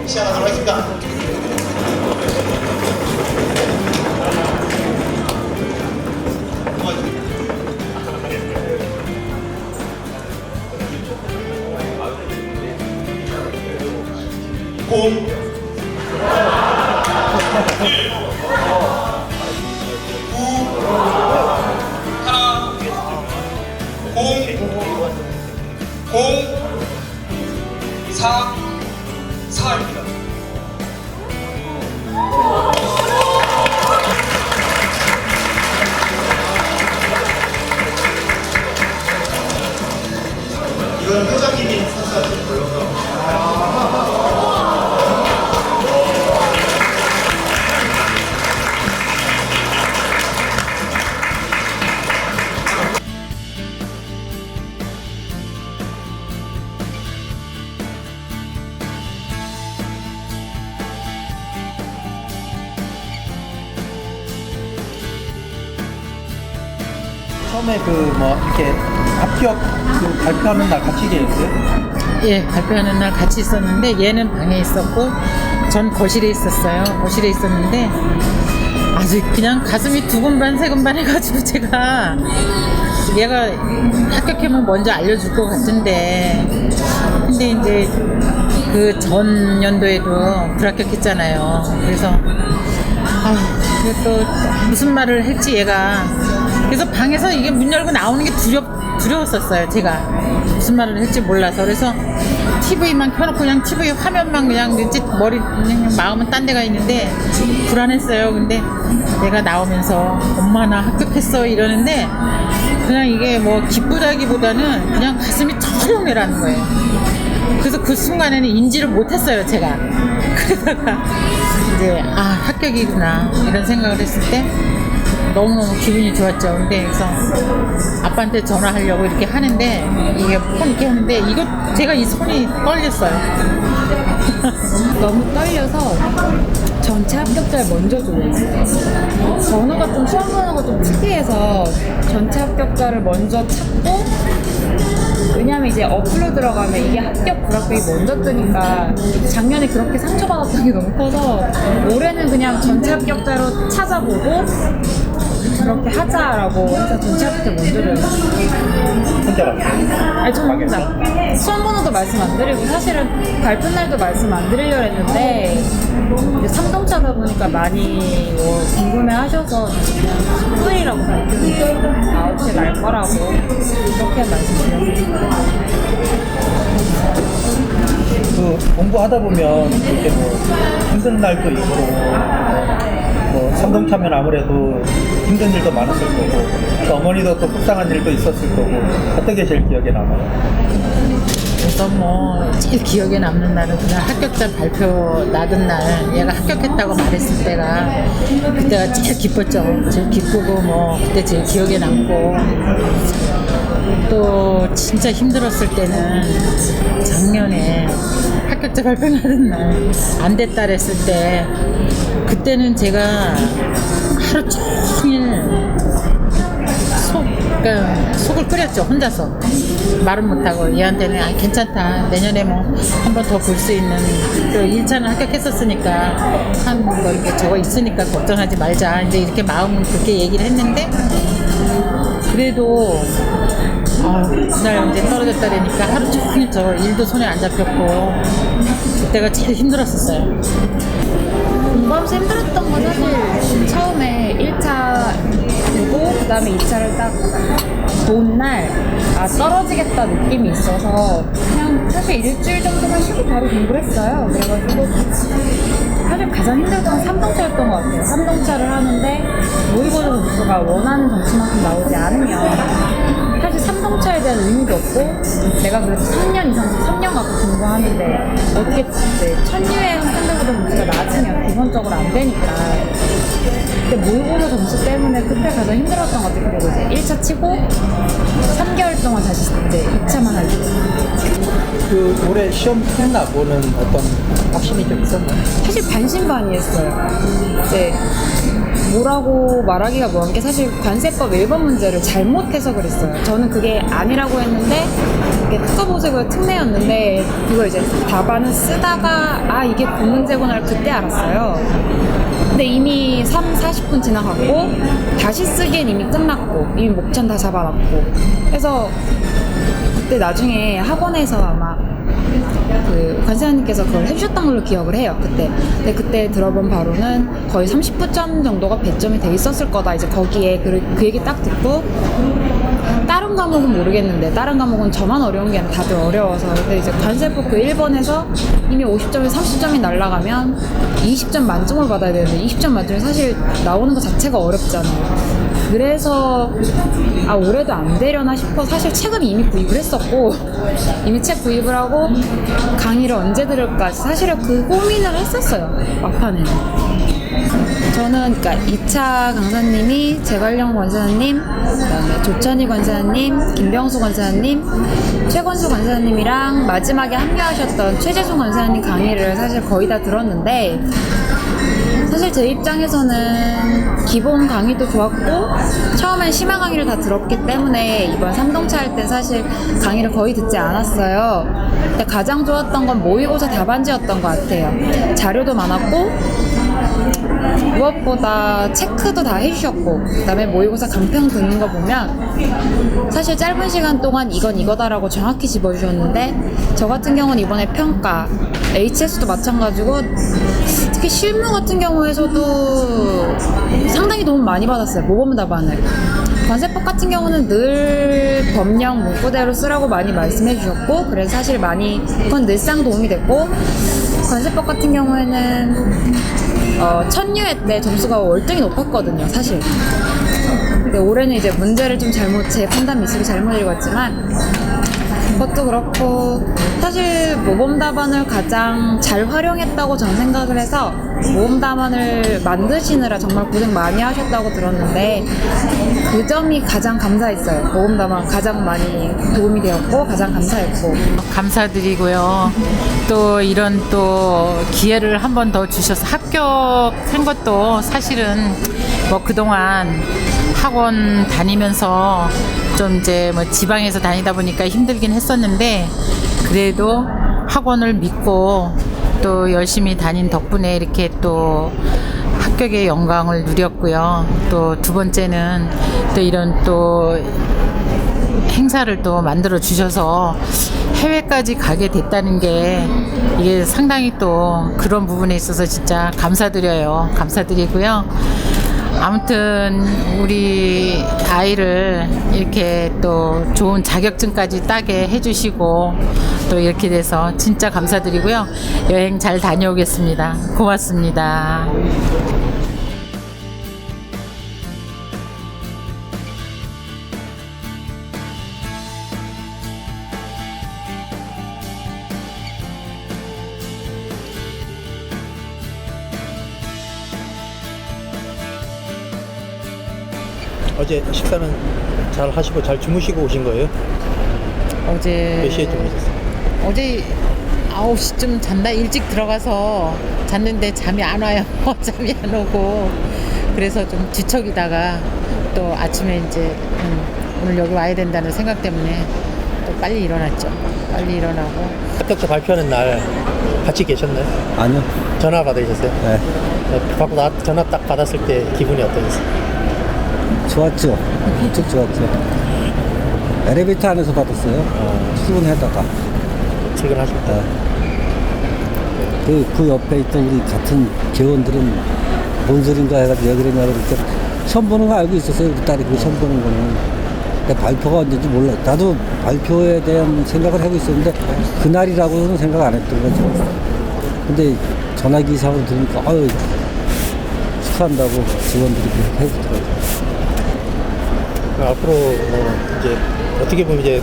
시작하도록 하겠습니다. 공 공 4 4입니다. 이건 회장님이 선수하신 거예요. 처음에 이렇게 합격 발표하는 날 같이 계셨어요? 예, 발표하는 날 같이 있었는데 얘는 방에 있었고 전 거실에 있었어요. 거실에 있었는데 아주 그냥 가슴이 두근반 세근반 해가지고 제가 얘가 합격하면 먼저 알려줄 것 같은데 근데 이제 그 전 연도에도 불합격했잖아요. 그래서 또 무슨 말을 했지 얘가. 그래서 방에서 이게 문 열고 나오는 게 두려웠었어요. 제가 무슨 말을 할지 몰라서. 그래서 TV만 켜놓고 그냥 TV 화면만 그냥 머리 그냥 마음은 딴 데가 있는데 불안했어요. 근데 내가 나오면서 엄마 나 합격했어 이러는데 그냥 이게 뭐 기쁘다기보다는 그냥 가슴이 철렁내라는 거예요. 그래서 그 순간에는 인지를 못했어요 제가. 그러다가 이제 합격이구나 이런 생각을 했을 때 너무너무 기분이 좋았죠. 근데 그래서 아빠한테 전화하려고 이렇게 하는데 이게 폰 이렇게 하는데 이거 제가 이 손이 떨렸어요. 너무 떨려서 전체 합격자를 먼저 조회했어요. 번호가 좀 시험 번호가 좀 특이해서 전체 합격자를 먼저 찾고 왜냐면 이제 어플로 들어가면 이게 합격 불합격이 먼저 뜨니까 작년에 그렇게 상처받았던 게 너무 커서 올해는 그냥 전체 합격자로 찾아보고 그렇게 하자라고 해서 전체 합격 먼저 조회했어요. 혼자 갔어요? 아니 저는 혼자 수험 번호도 말씀 안 드리고 사실은 발표 날도 말씀 안 드리려고 했는데 이제 상동차다 보니까 많이 궁금해 하셔서 그냥 10분이라고 발표했어요. 9시에 날 거라고 그렇게 말씀드렸어요. 공부하다 보면 이렇게 힘든 날도 있고 상동차면 아무래도 힘든 일도 많았을 거고 또 어머니도 또 속상한 일도 있었을 거고 어떤 게 제일 기억에 남아요? 그래서 제일 기억에 남는 날은 그냥 합격자 발표 나던 날 얘가 합격했다고 말했을 그때가 제일 기뻤죠. 제일 기쁘고 그때 제일 기억에 남고 또 진짜 힘들었을 때는 작년에 합격자 발표 나던 날 안 됐다 그랬을 때 그때는 제가 하루 종일 속을 끓였죠. 혼자서 말은 못하고 얘한테는 괜찮다 내년에 한 번 더 볼 수 있는 또 1차는 합격했었으니까 한 이렇게 저거 있으니까 걱정하지 말자 이제 이렇게 마음은 그렇게 얘기를 했는데 그래도 그날 이제 떨어졌다 그러니까 하루 종일 저 일도 손에 안 잡혔고 그때가 제일 힘들었었어요. 공부하면서 힘들었던 건 사실 처음에 1차 보고 그 다음에 2차를 딱 본 날 떨어지겠다 느낌이 있어서 그냥 사실 일주일 정도만 쉬고 바로 공부를 했어요. 그래가지고 사실 가장 힘들었던 건 3동차였던 것 같아요. 3동차를 하는데 모의고사 점수가 원하는 점수만큼 나오지 않으면 사실 3동차에 대한 의미도 없고 내가 그래도 3년 이상 3년 갖고 공부하는데 어떻게 천유의 학생들보다 점수가 낮으면 기본적으로 안 되니까 근데 모의고사 점수 때문에 그때 가장 힘들었던 것 같아요. 그리고 이제 1차 치고 3개월 동안 다시 이제 2차만 하려고. 올해 시험 끝나고는 어떤 확신이 좀 있었나요? 사실 반신반의했어요. 이제 뭐라고 말하기가 뭐한 게 사실 관세법 1번 문제를 잘못해서 그랬어요. 저는 그게 아니라고 했는데 그게 특허보증을 특례였는데 그거 이제 답안을 쓰다가 이게 공문제고날 그때 알았어요. 근데 이미 40분 지나갔고 다시 쓰기엔 이미 끝났고 이미 목전 다 잡아놨고 그래서 그때 나중에 학원에서 아마 그 관세사님께서 그걸 해주셨던 걸로 기억을 해요. 근데 그때 들어본 바로는 거의 30%점 정도가 배점이 돼 있었을 거다. 이제 거기에 그 얘기 딱 듣고 다른 과목은 모르겠는데 다른 과목은 저만 어려운 게 아니라 다들 어려워서 근데 이제 관세법 그 1번에서 이미 50점에 30점이 날라가면 20점 만점을 받아야 되는데 20점 만점이 사실 나오는 것 자체가 어렵잖아요. 그래서 올해도 안 되려나 싶어 사실 책은 이미 구입을 했었고 이미 책 구입을 하고 강의를 언제 들을까 사실은 그 고민을 했었어요. 막판에는 저는 그러니까 2차 강사님이 재관령 권사님, 그다음에 조천희 권사님, 김병수 권사님, 최건수 권사님이랑 마지막에 합류하셨던 최재순 권사님 강의를 사실 거의 다 들었는데 사실 제 입장에서는 기본 강의도 좋았고 처음엔 심화 강의를 다 들었기 때문에 이번 3동차 할 때 사실 강의를 거의 듣지 않았어요. 근데 가장 좋았던 건 모의고사 답안지였던 것 같아요. 자료도 많았고 무엇보다 체크도 다 해주셨고 그 다음에 모의고사 강평 듣는 거 보면 사실 짧은 시간 동안 이건 이거다라고 정확히 집어주셨는데 저 같은 경우는 이번에 평가 HS도 마찬가지고 특히 실무 같은 경우에서도 상당히 도움 많이 받았어요. 모범 답안을 관세법 같은 경우는 늘 법령 문구대로 쓰라고 많이 말씀해 주셨고 그래서 사실 많이 그건 늘상 도움이 됐고 관세법 같은 경우에는 첫유회 때 점수가 월등히 높았거든요, 사실. 근데 올해는 이제 문제를 좀 제 판단 미스로 잘못 읽었지만 그것도 그렇고 사실 모범 답안을 가장 잘 활용했다고 저는 생각을 해서 모범 답안을 만드시느라 정말 고생 많이 하셨다고 들었는데 그 점이 가장 감사했어요. 모범 답안 가장 많이 도움이 되었고 가장 감사했고 감사드리고요. 또 이런 또 기회를 한 번 더 주셔서 합격한 것도 사실은 뭐 그동안 학원 다니면서 좀 이제 뭐 지방에서 다니다 보니까 힘들긴 했었는데 그래도 학원을 믿고 또 열심히 다닌 덕분에 이렇게 또 합격의 영광을 누렸고요. 또 두 번째는 또 이런 또 행사를 또 만들어 주셔서 해외까지 가게 됐다는 게 이게 상당히 또 그런 부분에 있어서 진짜 감사드려요. 감사드리고요. 아무튼 우리 아이를 이렇게 또 좋은 자격증까지 따게 해주시고 또 이렇게 돼서 진짜 감사드리고요. 여행 잘 다녀오겠습니다. 고맙습니다. 어제 식사는 잘 하시고 잘 주무시고 오신 거예요? 어제 몇 시에 주무셨어요? 어제 9시쯤 잔다 일찍 들어가서 잤는데 잠이 안 와요. 잠이 안 오고 그래서 좀 뒤척이다가 또 아침에 이제 오늘 여기 와야 된다는 생각 때문에 또 빨리 일어났죠. 빨리 일어나고 합격자 발표하는 날 같이 계셨나요? 아니요. 전화 받으셨어요? 네. 받고 전화 딱 받았을 때 기분이 어떠셨어요? 좋았죠. 엄청 좋았죠. 엘리베이터 안에서 받았어요. 출근하다가. 출근하실 때? 그 옆에 있던 우리 같은 개원들은 뭔 소린가 해가지고 왜 그러냐 그러니까 처음 보는 거 알고 있었어요. 우리 딸이 그 처음 보는 거는. 근데 발표가 언제인지 몰라. 나도 발표에 대한 생각을 하고 있었는데 그날이라고는 생각 안 했던 거죠. 근데 전화기 이상으로 들으니까 아유 축하한다고 직원들이 그렇게 해주더라고요. 앞으로 이제 어떻게 보면 이제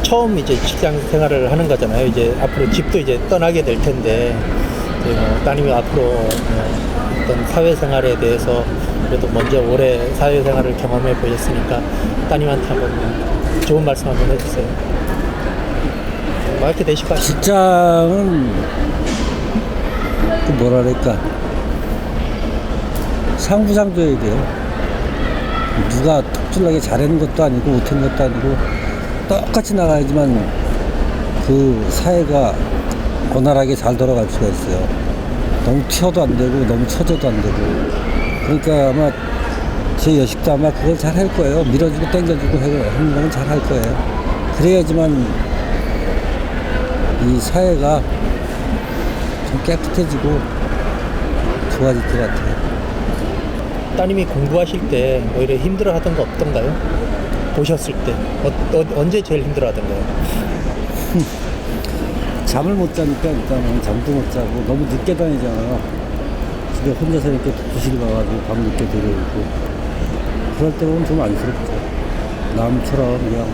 처음 이제 직장 생활을 하는 거잖아요. 이제 앞으로 집도 이제 떠나게 될 텐데 이제 따님이 앞으로 어떤 사회생활에 대해서 그래도 먼저 오래 사회생활을 경험해 보셨으니까 따님한테 한번 좋은 말씀 한번 해주세요. 뭐 이렇게 되실 것 같아요. 직장은 그 뭐랄까 상부상조해야 돼요. 누가 특출나게 잘하는 것도 아니고 못하는 것도 아니고 똑같이 나가야지만 그 사회가 원활하게 잘 돌아갈 수가 있어요. 너무 튀어도 안 되고 너무 처져도 안 되고. 그러니까 아마 제 여식도 아마 그걸 잘 할 거예요. 밀어주고 당겨주고 하는 거는 잘 할 거예요. 그래야지만 이 사회가 좀 깨끗해지고 좋아질 것 같아요. 따님이 공부하실 때 오히려 힘들어하던 거 없던가요? 보셨을 때 언제 제일 힘들어하던가요? 잠을 못 자니까 일단은 잠도 못 자고 너무 늦게 다니잖아요. 집에 혼자서 이렇게 부실 가가지고 밤 늦게 데려오고 그럴 때 보면 좀 안쓰럽죠. 남처럼 그냥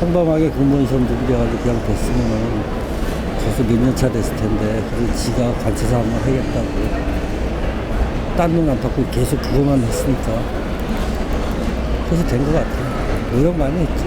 평범하게 공무원 시험 준비해가지고 그냥 됐으면은 벌써 몇 년 차 됐을 텐데 그래서 지가 관찰사 한번 하겠다고 딴 놈 안 받고 계속 그거만 했으니까 그래서 된 것 같아요. 노력 많이 했죠.